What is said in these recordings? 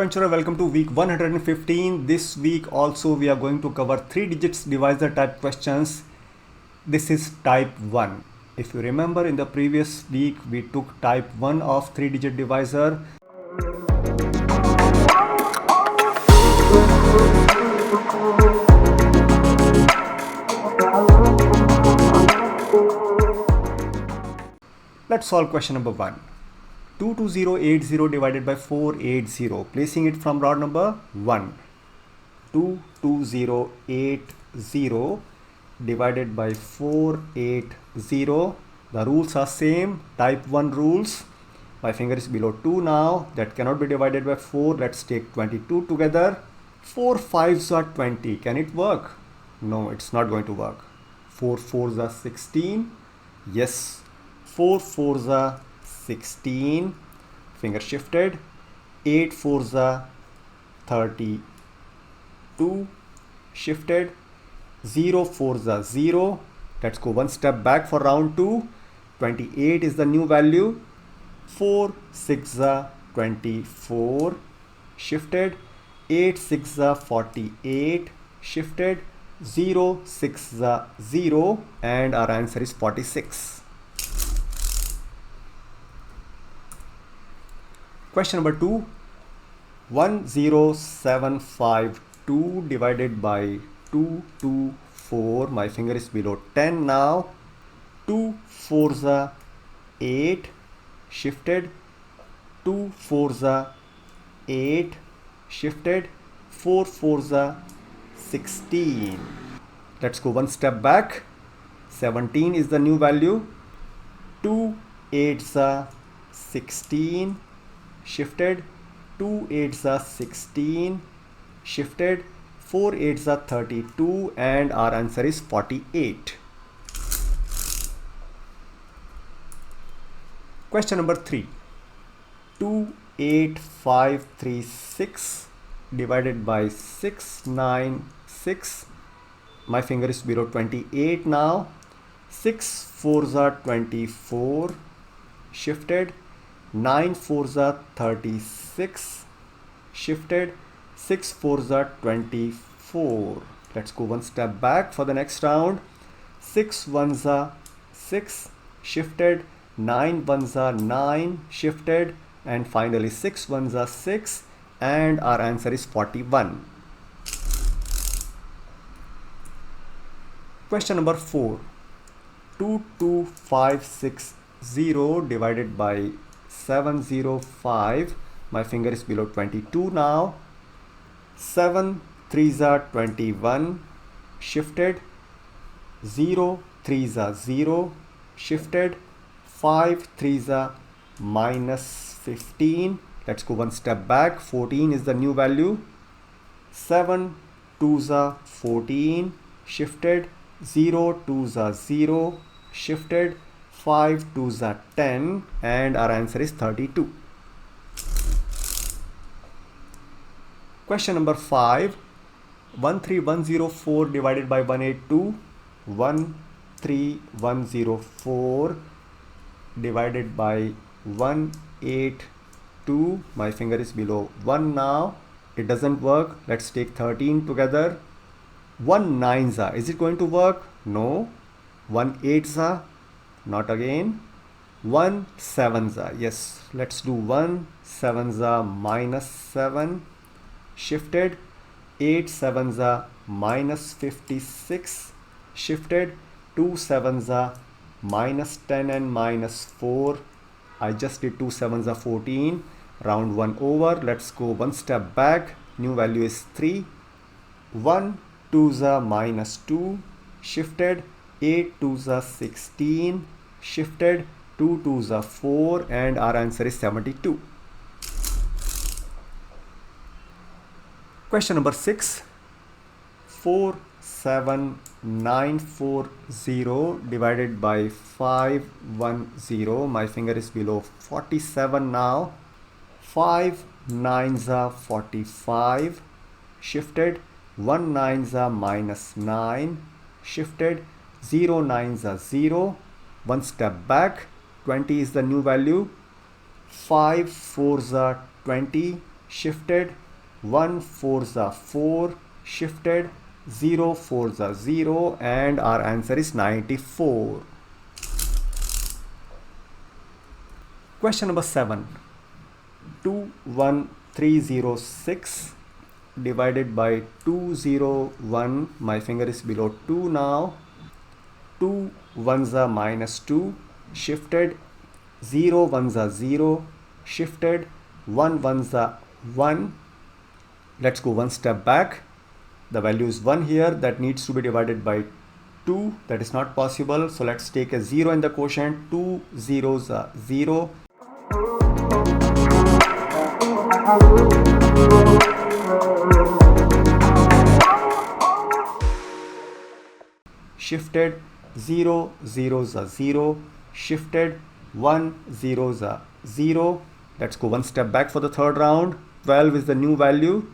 adventurer, welcome to week 115. This week also we are going to cover 3 digits divisor type questions. This is type 1. If you remember, in the previous week we took type 1 of 3 digit divisor. Let's solve question number 1. 22080 divided by 480, placing it from rod number 1. 22080 divided by 480. The rules are same, type 1 rules. My finger is below 2 now. That cannot be divided by 4. Let's take 22 together. 4 5s are 20. Can it work? No, it's not going to work. 4 4s are 16. Yes. 4 4s are 16. Finger shifted. 8 4s are 32. Shifted. 0 4s are 0. Let's go one step back for round 2. 28 is the new value. 4 6 are 24. Shifted. 8 6 are 48. Shifted. 0 6 are 0, and our answer is 46. Question number 2. 10752 divided by 224. My finger is below 10 now. 2 4s are 8. Shifted. 2 4s are 8. Shifted. 4 4s are 16. Let's go one step back. 17 is the new value. 2 8s are 16. Shifted. 2 8s are 16. Shifted. 4 8s are 32, and our answer is 48. Question number 3. 28536 divided by 696. My finger is below 28 now. 6 4s are 24. Shifted. 9 4s are 36. Shifted. 6 4s are 24. Let's go one step back for the next round. 6 1s are 6. Shifted. 9 1s are 9. Shifted. And finally 6 1s are 6, and our answer is 41. Question number 4. 22560 divided by 705. My finger is below 22 now. 7 3s are 21. Shifted. 0 3s are 0. Shifted. 5 3s are minus 15. Let's go one step back. 14 is the new value. 7 2s are 14. Shifted. 0 2s are 0. Shifted. 5 2s are 10, and our answer is 32. Question number 5. 13104 divided by 182. 13104 divided by 182. My finger is below 1 now. It doesn't work. Let's take 13 together. 1 9s are. Is it going to work? No. 1 8s are. Not again. 1 7s are. Yes. Let's do 1 7s are minus 7. Shifted. 8 7s are minus 56. Shifted. 2 7s are minus 10 and minus 4. I just did 2 7s are 14. Round 1 over. Let's go one step back. New value is 3. 1 2s are minus 2. Shifted. 8 2s are 16. Shifted. 2 2s are 4, and our answer is 72. Question number 6. 47940 divided by 510. My finger is below 47 now. 5 9s are 45. Shifted. 1 9s are minus 9. Shifted. 0 9s are 0. One step back. 20 is the new value. 5 4s are 20. shifted, 1 4s are 4, shifted, 0 4s are 0, and our answer is 94. Question number 7. 21306 divided by 201. My finger is below 2 now. 2 ones are minus 2, shifted, 0 ones are 0, shifted, 1 ones are 1. Let's go one step back. The value is 1 here, that needs to be divided by 2. That is not possible. So let's take a 0 in the quotient. 2 zeros are 0. Shifted, 0 zeros are 0, shifted, 1 zeros are 0. Let's go one step back for the third round. 12 is the new value.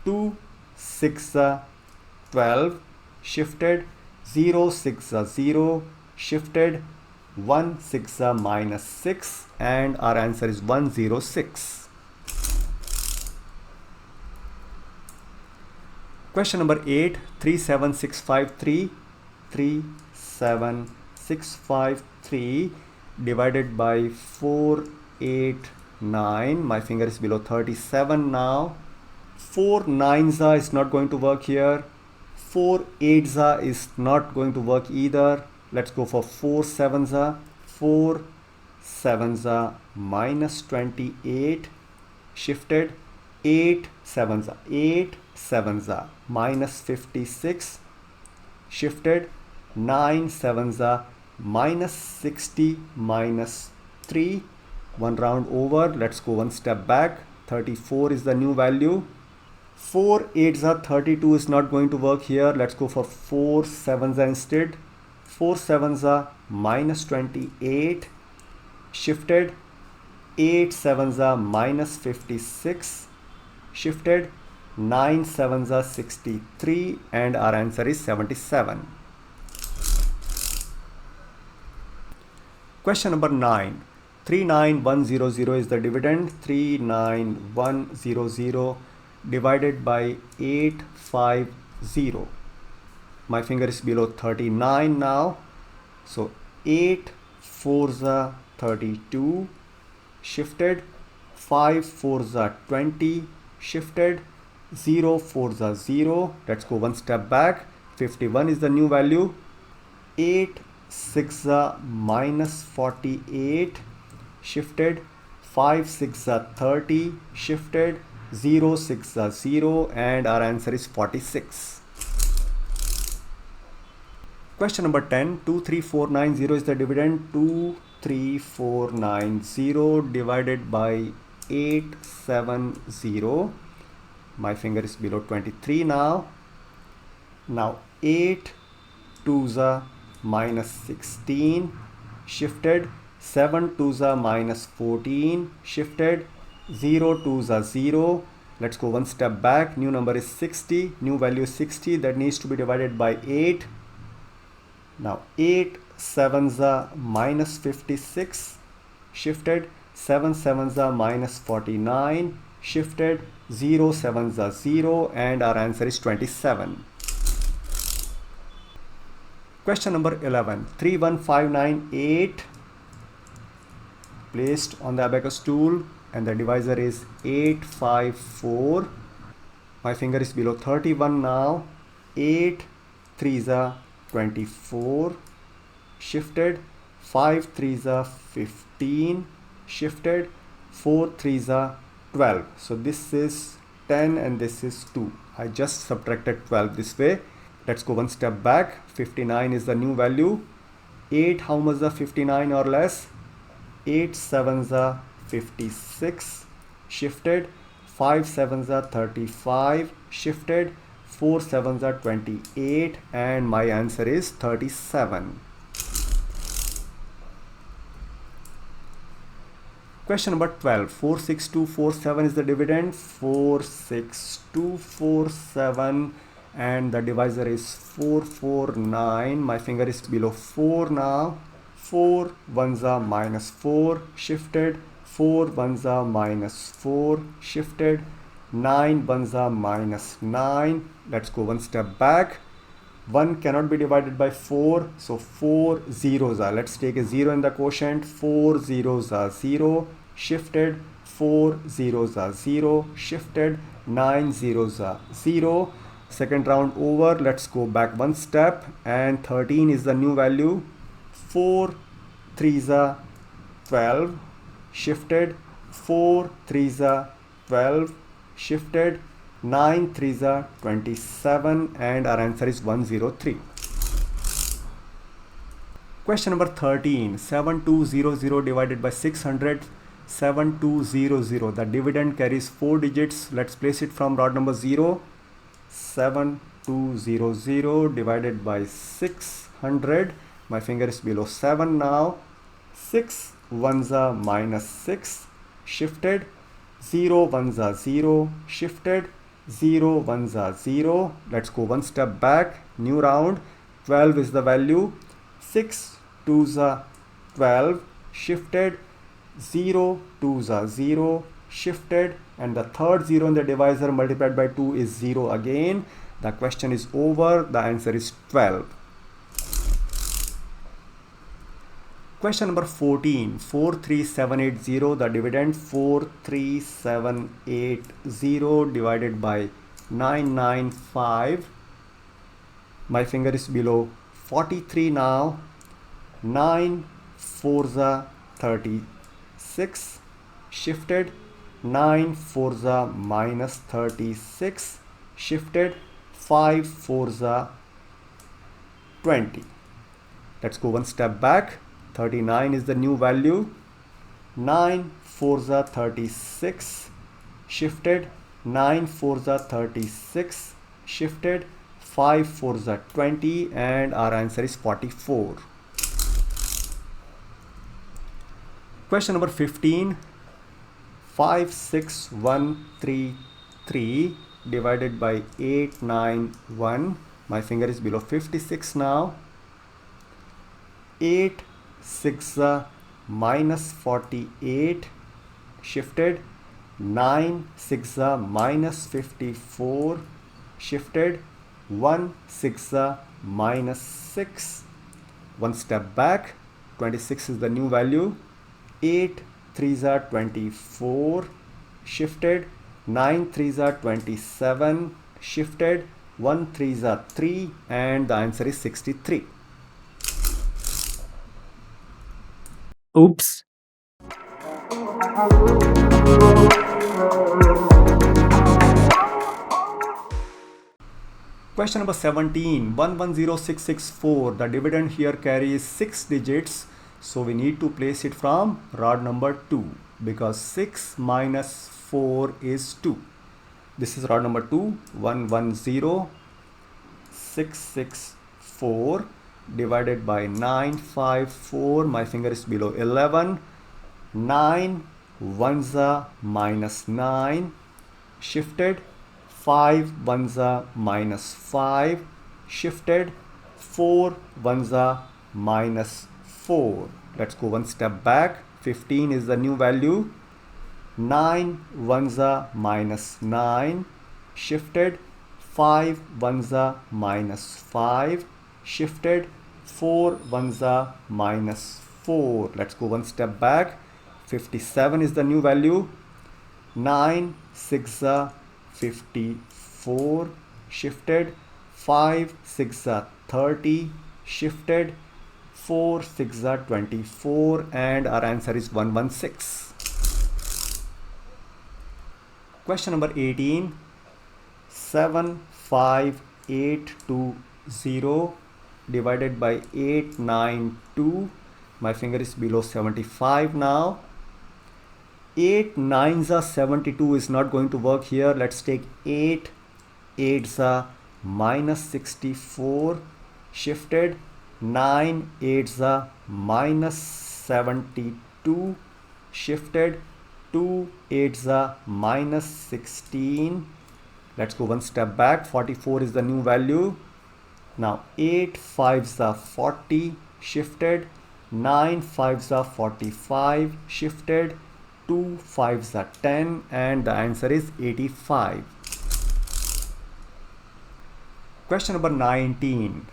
2 6 are 12, shifted, 0 6 are 0, shifted, 1 6 are minus 6, and our answer is 106. Question number 8. 37653 37653 divided by 489. My finger is below 37 now. 4 9s is not going to work here. 4 8s is not going to work either. Let's go for 4 7s. 4 7s minus 28, shifted, 8 7s 8 7s minus 56, shifted, 9 7s minus 60 minus 3. One round over. Let's go one step back. 34 is the new value. 4 8s are 32 is not going to work here. Let's go for 4 7s instead. 4 7s are minus 28, shifted, 8 7s are minus 56, shifted, 9 7s are 63, and our answer is 77. Question number 9. 39100 is the dividend. 39100 divided by 850. My finger is below 39 now. So 8 4s are 32, shifted, 5 4s are 20, shifted, 0 4s are 0. Let's go one step back. 51 is the new value. 8 6 are minus 48, shifted, 5 6 are 30, shifted, 0 6 are 0, and our answer is 46. Question number 10. 23490 is the dividend. 23490 divided by 870. My finger is below 23 now. Now 8 2s are minus 16, shifted, 7 2s are minus 14, shifted, 0 2s are 0. Let's go one step back. New number is 60. New value is 60. That needs to be divided by 8. Now 8 7s are minus 56, shifted, 7 7s are minus 49, shifted, 0 7s are 0, and our answer is 27. Question number 11. 31598 placed on the abacus tool, and the divisor is 854. My finger is below 31 now. 8 3s are 24, shifted, 5 3s are 15, shifted, 4 3s are 12. So this is 10 and this is 2. I just subtracted 12 this way. Let's go one step back. 59 is the new value. 8 how much are 59 or less? 8 7s are 56, shifted, 5 7s are 35, shifted, 4 7s are 28, and my answer is 37. Question number 12. 46247 is the dividend. 46247, and the divisor is 449. My finger is below 4 now. 4 1s are minus 4, shifted, 4 ones are minus 4, shifted. 9 ones are minus 9. Let's go one step back. 1 cannot be divided by 4, so 4 zeros are. Let's take a 0 in the quotient. 4 zeros are 0, shifted. 4 zeros are 0, shifted. 9 zeros are 0. Second round over. Let's go back one step, and 13 is the new value. 4 threes are 12, shifted. 4 threes are 12, shifted. 9 threes are 27, and our answer is 103. Question number 13. 7200 divided by 600. 7200. The dividend carries 4 digits. Let's place it from rod number 0. 7200 divided by 600. My finger is below 7 now. 6 ones are minus 6, shifted. 0 ones are 0, shifted. 0 ones are 0. Let's go one step back. New round. 12 is the value. 6 twos are 12, shifted. 0 twos are 0, shifted. And the third 0 in the divisor multiplied by 2 is 0 again. The question is over. The answer is 12. Question number 14. 43780. The dividend 43780 divided by 995. My finger is below 43 now. 9 fours are 36, shifted. 9 fours are minus 36, shifted. 5 fours are 20. Let's go one step back. 39 is the new value. 9 fours are 36, shifted. 9 fours are 36, shifted. 5 fours are 20, and our answer is 44. Question number 15. 56133 divided by 891. My finger is below 56 now. 8 6 minus 48, shifted. 9 6 minus 54, shifted. 1 6 minus 6. One step back. 26 is the new value. 8 threes are 24, shifted. 9 threes are 27, shifted. 1 threes are 3, and the answer is 63. Oops. Question number 17. 110664. The dividend here carries 6 digits. So we need to place it from rod number 2, because 6 minus 4 is 2. This is rod number 2. 110664 divided by 954. My finger is below 11. 9 ones are minus 9, shifted. 5 ones are minus 5, shifted. 4 ones are minus 4. Let's go one step back. 15 is the new value. 9 ones are minus 9, shifted. 5 ones are minus 5, shifted. 4 ones are minus 4. Let's go one step back. 57 is the new value. 9 6 are 54, shifted. 5 6 are 30, shifted. 4 6 are 24, and our answer is 116. Question number 18. 75820 divided by 892. My finger is below 75 now. 8 9s are 72 is not going to work here. Let's take 8 8s are minus 64, shifted. 9 8s are minus 72, shifted. 2 8s are minus 16. Let's go one step back. 44 is the new value. Now 8 5s are 40, shifted. 9 5s are 45, shifted. 2 5s are 10 and the answer is 85. Question number 19.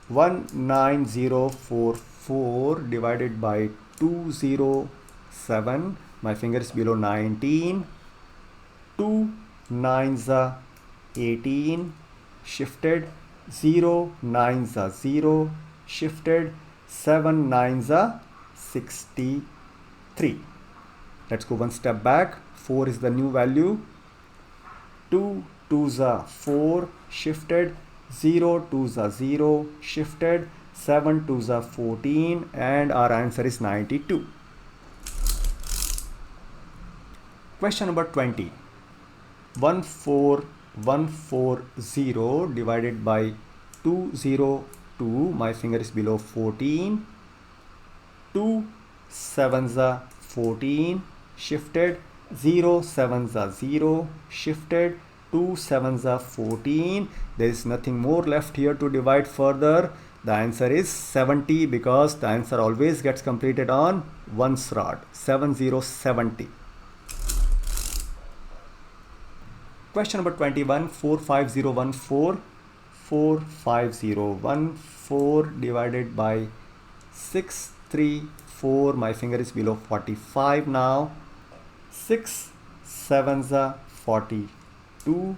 19044 divided by 207. My finger is below 19. 2 9s are 18. Shifted. 0 9s are 0. Shifted. 7 9s are 63. Let's go one step back. 4 is the new value. 2 2s are 4. Shifted. 0 2s are 0. Shifted. 7 2s are 14 and our answer is 92. Question number 20. 14140 divided by 202. My finger is below 14. 2 7s are 14. Shifted. 0 7s are 0. Shifted. 2 7s are 14. There is nothing more left here to divide further. The answer is 70 because the answer always gets completed on ones rod. 7070. Question number 21. 45014. 45014 divided by 634. My finger is below 45 now. 6 7s are 42.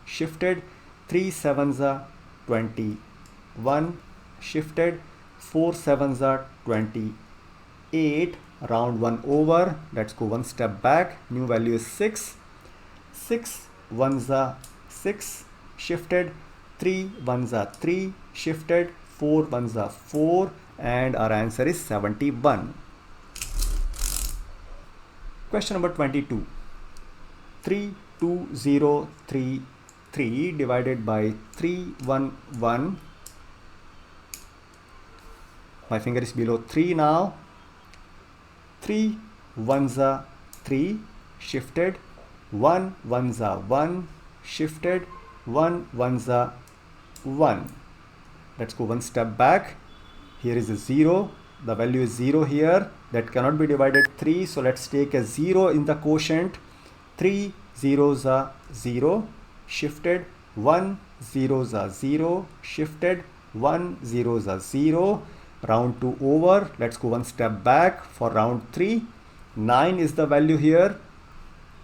Shifted. 3 7s are 21. Shifted. 4 7s are 28. Round 1 over. Let's go one step back. New value is 6. 6 1s are 6. Shifted. 3 1s are 3. Shifted. 4 1s are 4 and our answer is 71. Question number 22. 32033 divided by 311. My finger is below 3 now. 3 1s are 3. Shifted. 1 1s are 1. Shifted. 1 1s are 1. Let's go one step back. Here is a 0. The value is 0 here. That cannot be divided 3. So let's take a 0 in the quotient. 3 zeros are 0. Shifted. 1 zeros are 0. Shifted. 1 zeros are 0. Round 2 over. Let's go one step back for round 3. 9 is the value here.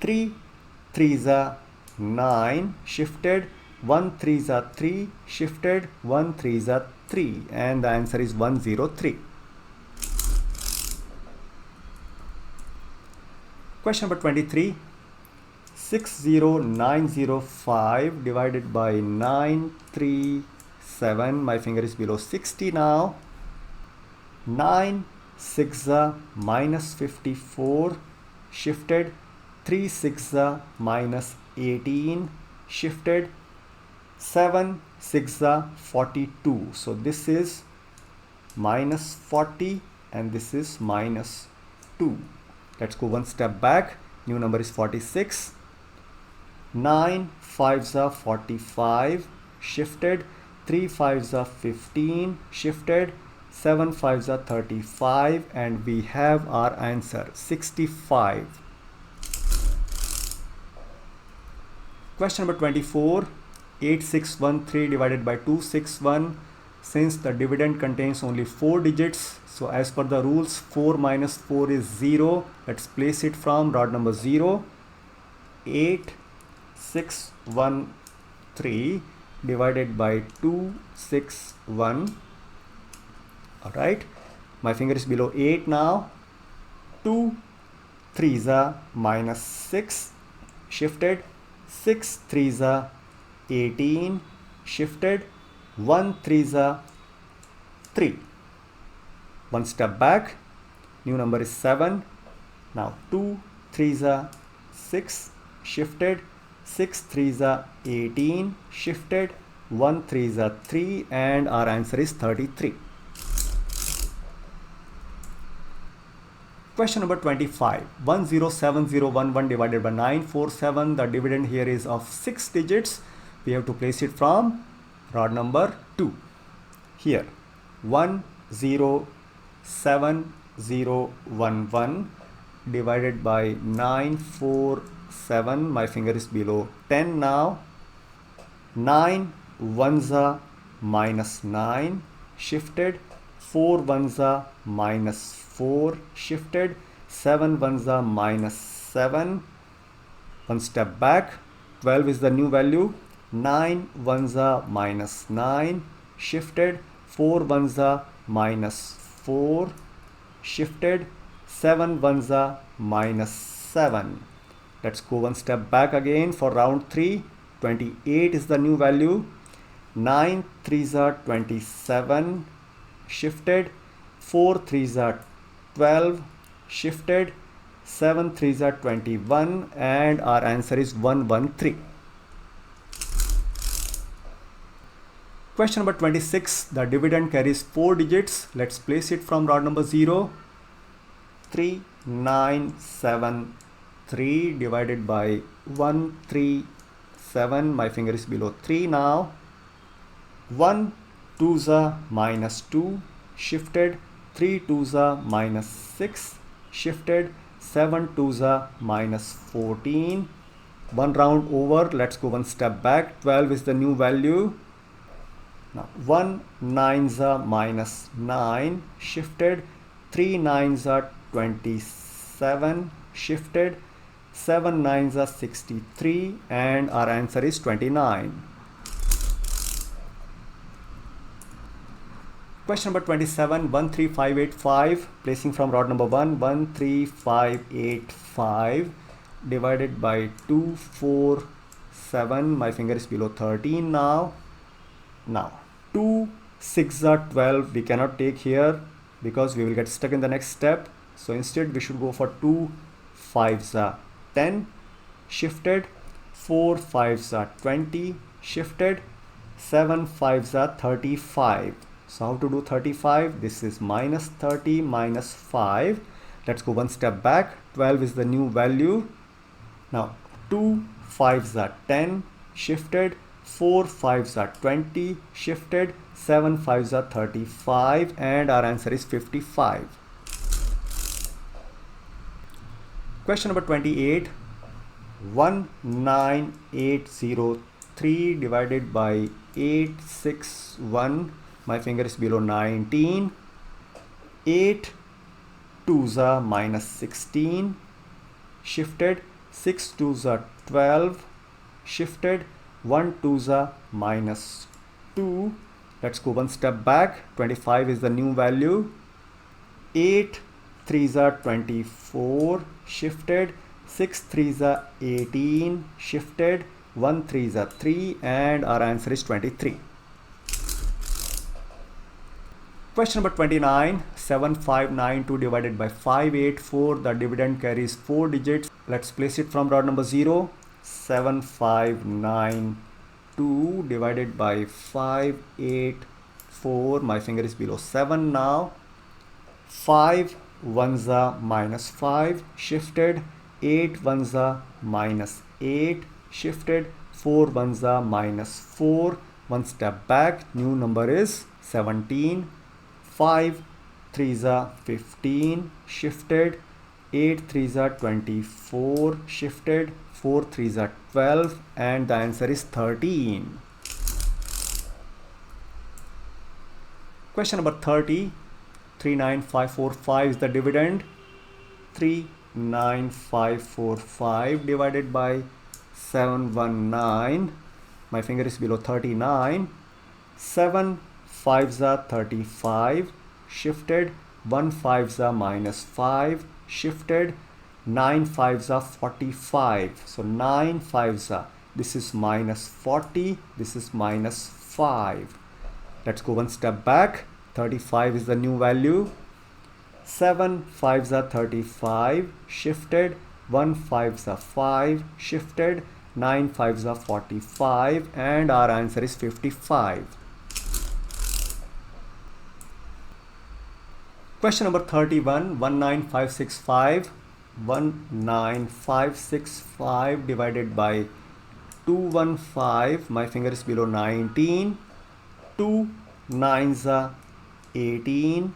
3 3s are 9. Shifted. 1 3s are 3. Shifted. 1 3s are 3 and the answer is 103. Question number 23. 60905 divided by 937. My finger is below 60 now. 9 6 minus 54. Shifted. 3 6 minus 18. Shifted. 7 6 42. So this is minus 40 and this is minus 2. Let's go one step back. New number is 46. 9 5s are 45. Shifted. 3 5s are 15. Shifted. 7 5s are 35 and we have our answer 65. Question number 24. 8613 divided by 261. Since the dividend contains only 4 digits, so as per the rules 4 minus 4 is 0. Let's place it from rod number 0. 8613 divided by 261. Alright, my finger is below 8 now. 2 3s are minus 6. Shifted. 6 3s are 18. Shifted. 1 3s are 3. One step back. New number is 7. Now 2 3s are 6. Shifted. 6 3s are 18. Shifted. 1 3s are 3 and our answer is 33. Question number 25. 107011 divided by 947. The dividend here is of 6 digits. We have to place it from rod number 2. Here 107011. divided by 947. My finger is below 10 now. 9 ones are minus 9 shifted. 4 ones are minus 4 shifted. 7 ones are minus 7. One step back. 12 is the new value. 9 ones are minus 9 shifted. 4 ones are minus 4 shifted. 7 ones are minus 7. Let's go one step back again for round 3. 28 is the new value. 9 threes are 27 shifted. 4 threes are 12 shifted. 7 threes are 21, and our answer is 113. Question number 26. The dividend carries 4 digits. Let's place it from rod number 0. 3973 divided by 137. My finger is below 3 now. 1 twos are minus 2 shifted. 3 twos are minus 6 shifted. 7 twos are minus 14. One round over. Let's go one step back. 12 is the new value. Now 1 nines are minus 9 shifted. 3 nines are 27 shifted. 7 nines are 63, and our answer is 29. Question number 27. 13585, placing from rod number 1. 13585 divided by 247. My finger is below 13 now. 2 6 are 12. We cannot take here because we will get stuck in the next step. So instead we should go for 2 5s are 10 shifted. 4 5s are 20 shifted. 7 5s are 35. So how to do 35? This is minus 30 minus 5. Let's go one step back. 12 is the new value. Now 2 5s are 10 shifted. 4 5s are 20 shifted. 7 5s are 35, and our answer is 55. Question number 28. 19803 divided by 861. My finger is below 19. 8 twos are minus 16 shifted. 6 twos are 12 shifted. 1 twos are minus 2. Let's go one step back. 25 is the new value. 8 threes are 24 shifted. 6 threes are 18 shifted. 1 threes are 3, and our answer is 23. Question number 29. 7592 divided by 584. The dividend carries 4 digits. Let's place it from rod number 0. 7592 divided by 584. My finger is below 7 now. 5 ones are minus 5 shifted. 8 ones are minus 8 shifted. 4 ones are minus 4. One step back. New number is 17. 5 threes are 15 shifted. 8 threes are 24 shifted. 4 threes are 12, and the answer is 13. Question number 30. 39545 is the dividend. 39545 divided by 719. My finger is below 39. 7 5s are 35 shifted. 1 5s are minus 5 shifted. 9 5s are 45. So 9 5s are, this is minus 40, this is minus 5. Let's go one step back. 35 is the new value. 7 5s are 35 shifted. 1 5s are 5 shifted. 9 5s are 45, and our answer is 55. Question number 31. 19565. 19565 divided by 215. My finger is below 19. 2 9s are 18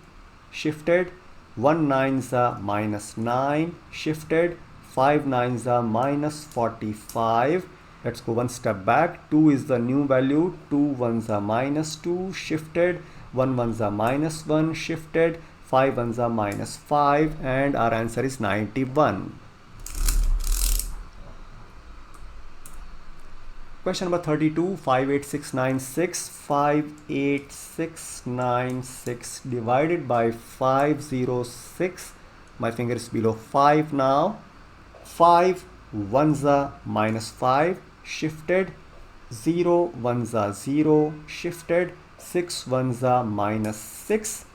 shifted. 1 9s are minus 9, shifted. 5 9s are minus 45. Let's go one step back. 2 is the new value. 2 1s are minus 2, shifted. 1 1s are minus 1, shifted. 5 1s are minus 5, and our answer is 91. Question number 32, 58696. 58696 divided by 506. My finger is below 5 now. 5 1s are minus 5, shifted. 0 1s are 0, shifted. 6 1s are minus 6.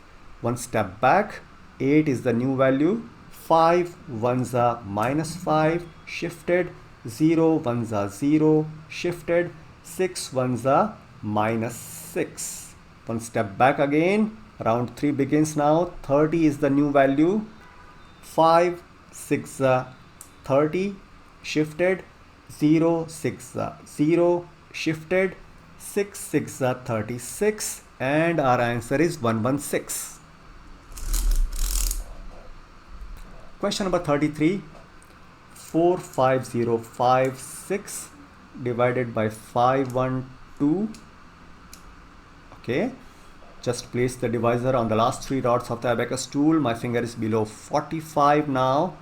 One step back. 8 is the new value. 5 1s are minus 5, shifted. 0 1s are 0, shifted. 6 1s are minus 6. One step back again. Round 3 begins now. 30 is the new value. 5 6 are 30, shifted. 0 6 are 0, shifted. 6 6 are 36, and our answer is 116. Question number 33, 45056 divided by 512. Okay, just place the divisor on the last 3 dots of the abacus tool. My finger is below 45 now.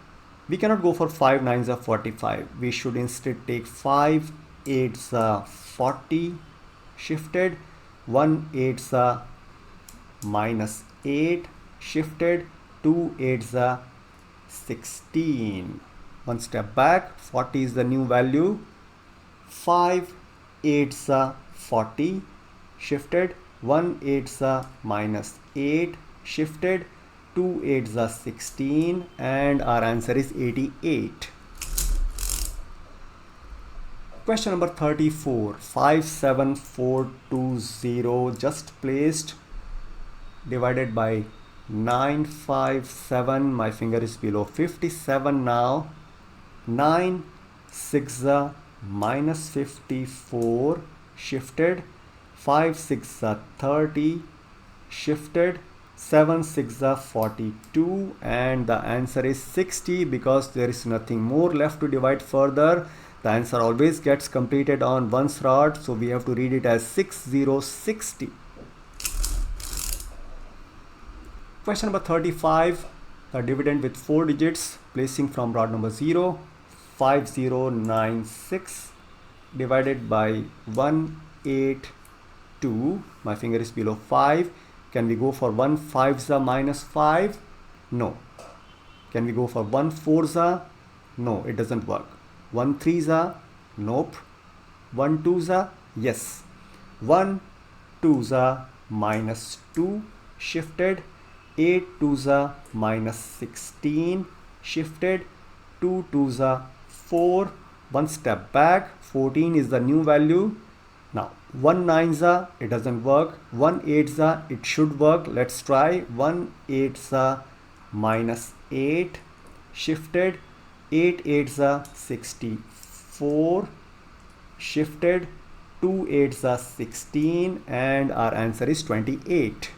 We cannot go for 5 9s are 45. We should instead take 5 8s are 40, shifted. 1 8s are minus 8, shifted. 2 8s are 16. One step back. 40 is the new value. 5 8s are 40, shifted. 1 8s are minus 8, shifted. 2 8s are 16, and our answer is 88. Question number 34, 57420 just placed, divided by 957. My finger is below 57 now. 9 6 are minus 54, shifted. 5 6 are 30, shifted. 7 6 are 42, and the answer is 60. Because there is nothing more left to divide further, the answer always gets completed on one's rod, so we have to read it as 6060. Question number 35, the dividend with 4 digits, placing from rod number 0. 5096 divided by 182. My finger is below 5. Can we go for 1 5s are minus 5? No. Can we go for 1 4s are? No, it doesn't work. 1 3s are? Nope. 1 2s are? Yes. 1 2s are minus 2, shifted. 8 2s are minus 16, shifted. 2 2s are 4. One step back. 14 is the new value. Now 1 9s are, it doesn't work. 1 8s are, it should work. Let's try. 1 8s are minus 8, shifted. 8 8s are 64, shifted. 2 8s are 16, and our answer is 28.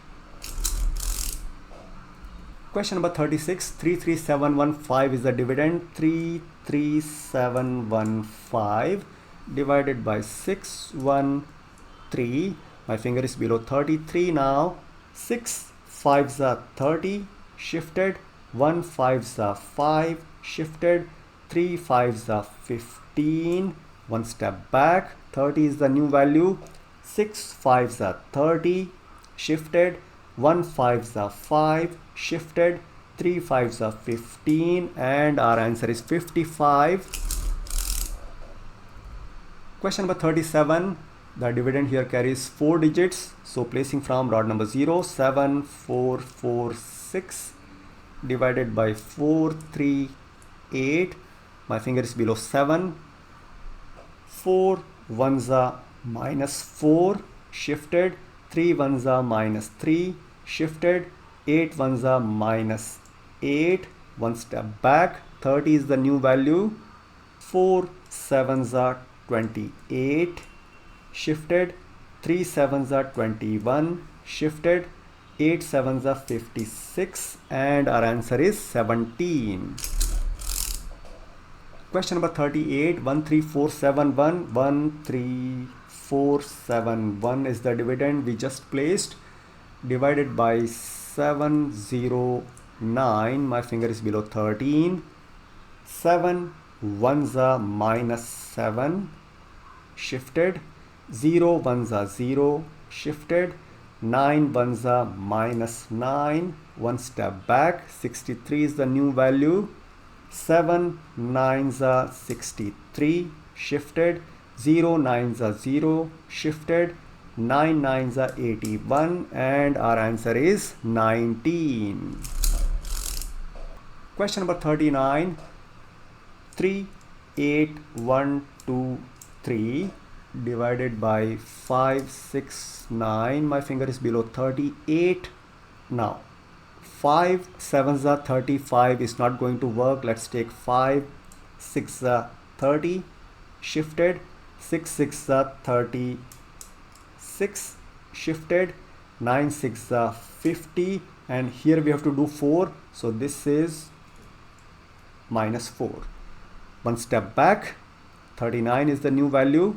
Question number 36, 33715 is the dividend. 33715 divided by 613. My finger is below 33 now. 6 5s are 30, shifted. 1 5s are 5, shifted. 3 5s are 15. One step back. 30 is the new value. 6 5s are 30, shifted. 1 5s are 5, shifted. 3 5s are 15, and our answer is 55. Question number 37. The dividend here carries 4 digits. So placing from rod number 0, 7446 divided by 438. My finger is below 7. 4 1s are minus 4, shifted. 3 1s are minus 3, shifted. 8 1s are minus 8. One step back. 30 is the new value. 4 7s are 28, shifted. 3 7s are 21, shifted. 8 sevens are 56 and our answer is 17. Question number 38, 13471, 13471 is the dividend we just placed, divided by 709, my finger is below 13, 7 ones are minus 7, shifted, 0 ones are 0, shifted, 9 ones are minus 9, one step back, 63 is the new value, 7 nines are 63, shifted, 0 nines are 0, shifted, 9 nines are 81 and our answer is 19. Question number 39, 3, 8, 1, 2, 3 divided by 5, 6, 9, my finger is below 38. Now 5 sevens are 35 is not going to work. Let's take 5 6 are 30, shifted, 6 6 are 36, shifted, 9 6 are 50 and here we have to do 4, so this is minus 4. One step back, 39 is the new value.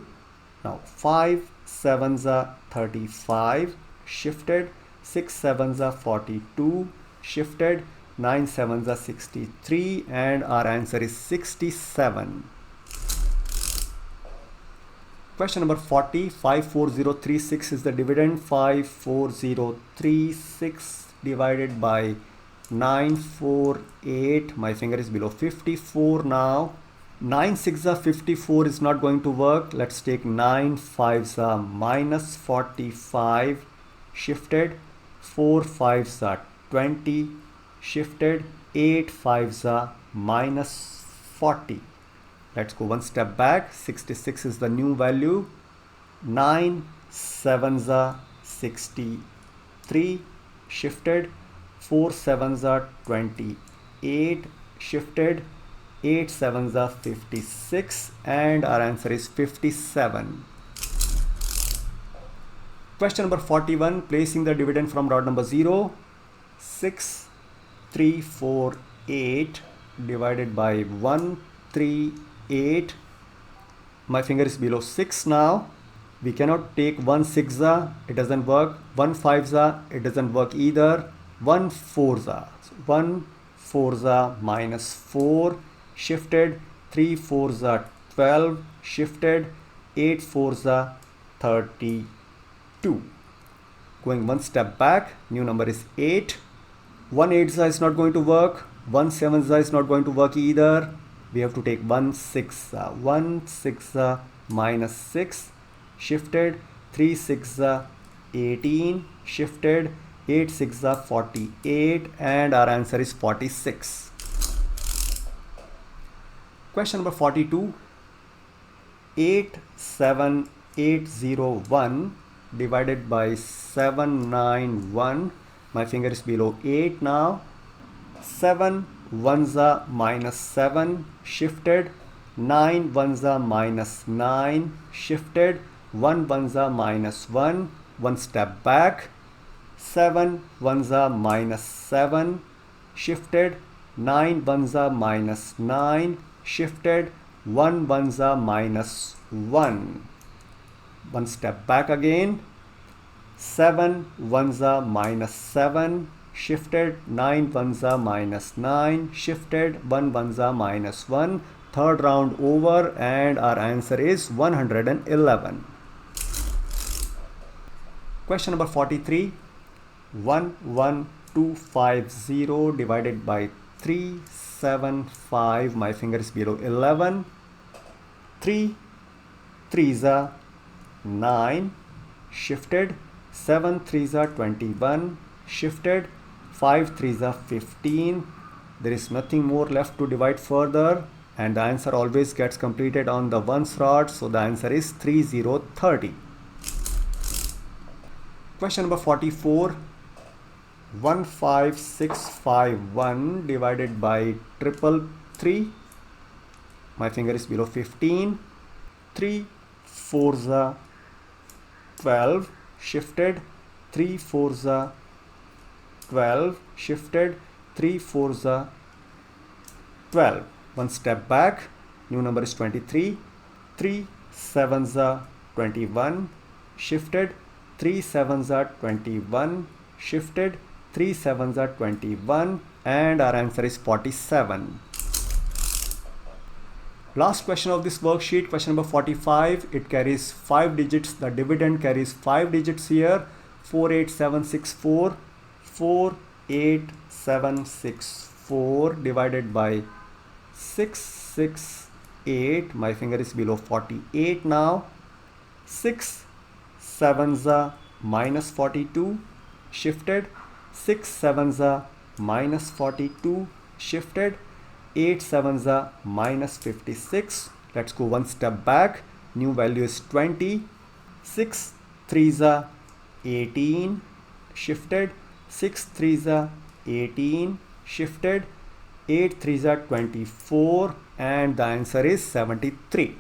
Now 5 sevens are 35, shifted, 6 sevens are 42, shifted, 9 sevens are 63 and our answer is 67. Question number 40, 54036 is the dividend, 54036 divided by 948, my finger is below 54 now. 9 6 are 54 is not going to work. Let's take 9 5s are minus 45, shifted, 4 5s are 20, shifted, 8 5s are minus 40. Let's go one step back, 66 is the new value, 9 7s are 63, shifted, 4 7s are 28, shifted, 8 sevens are 56 and our answer is 57. Question number 41, placing the dividend from rod number 0, 6 3 4 8 divided by 1 3 8, my finger is below 6 now. We cannot take 1 6a, it doesn't work, 1 5a, it doesn't work either, 1 4a, so 1 4a minus 4, shifted, 3 4s are 12, shifted, 8 4s are 32. Going one step back, new number is 8. 1 8s is not going to work, 1 7s is not going to work either. We have to take 1 6, 1 6 minus 6, shifted, 3 6 18, shifted, 8 6 48 and our answer is 46. Question number 42, 87801 divided by 791, my finger is below 8 now, 7 ones are minus 7, shifted, 9 ones are minus 9, shifted, 1 ones are minus 1, one step back, 7 ones are minus 7, shifted, 9 ones are minus 9, shifted, 1 ones are minus 1. One step back again, 7 ones are minus 7, shifted, 9 ones are minus 9, shifted, 1 ones are minus 1. Third round over and our answer is 111. Question number 43, 11250 divided by 375, my finger is below 11, 3 3s are 9, shifted, 7 3s are 21, shifted, 5 3s are 15. There is nothing more left to divide further and the answer always gets completed on the ones rod, so the answer is 3030. Question number 44, 15651 divided by 333, my finger is below 15, 3 4s are 12, shifted, 3 4s are 12, shifted 3 4s are 12. One step back, new number is 23, 3 7s are 21, shifted 3 7s are 21, shifted 3 7s are 21, and our answer is 47. Last question of this worksheet, question number 45. It carries 5 digits. The dividend carries 5 digits here. 48764. 48764 divided by 668. My finger is below 48 now. 6 7s are minus 42. Shifted. 6 7s are minus 42. Shifted. 8 7s are minus 56. Let's go one step back. New value is 20. 6 3s are 18. Shifted. 6 3s are 18. Shifted. 8 3s are 24. And the answer is 73.